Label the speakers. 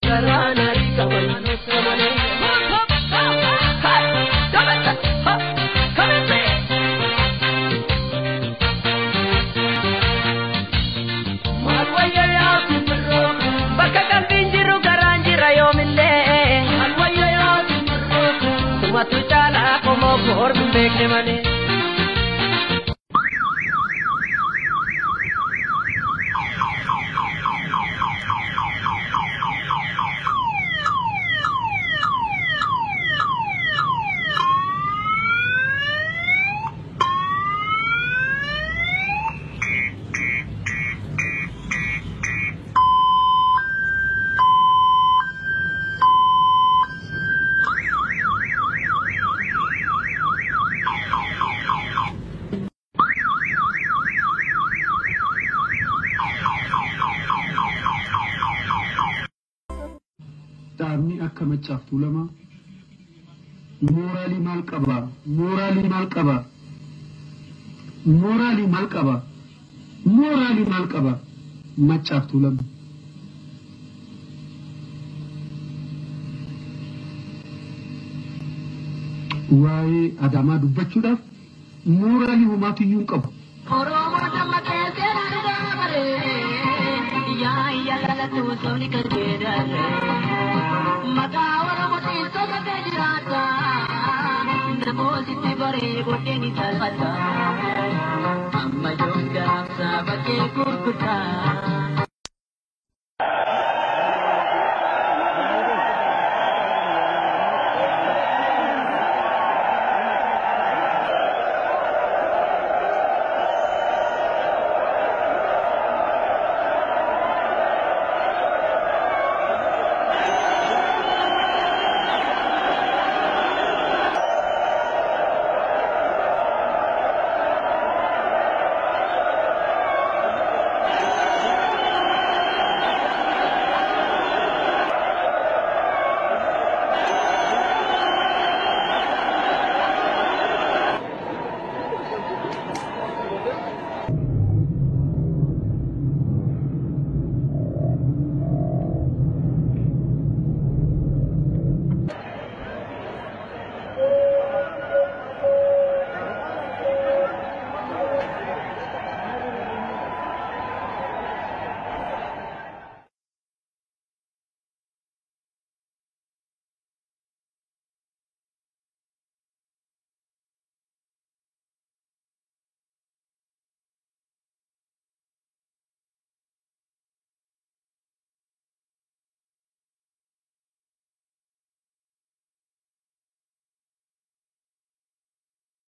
Speaker 1: garana rikabano samane Malwaya ya kumro baka kalbinjiru garanjira yomille Malwaya ya kumro tumatu chala como por bekne mane
Speaker 2: Taabni akka machaaftuu lama mooraalii maal qaba machaaftuu lama waa'ee adamaa dubbachuudhaaf mooraalii homaatiyyuu qabu
Speaker 1: Amma jonga sabake kurkuta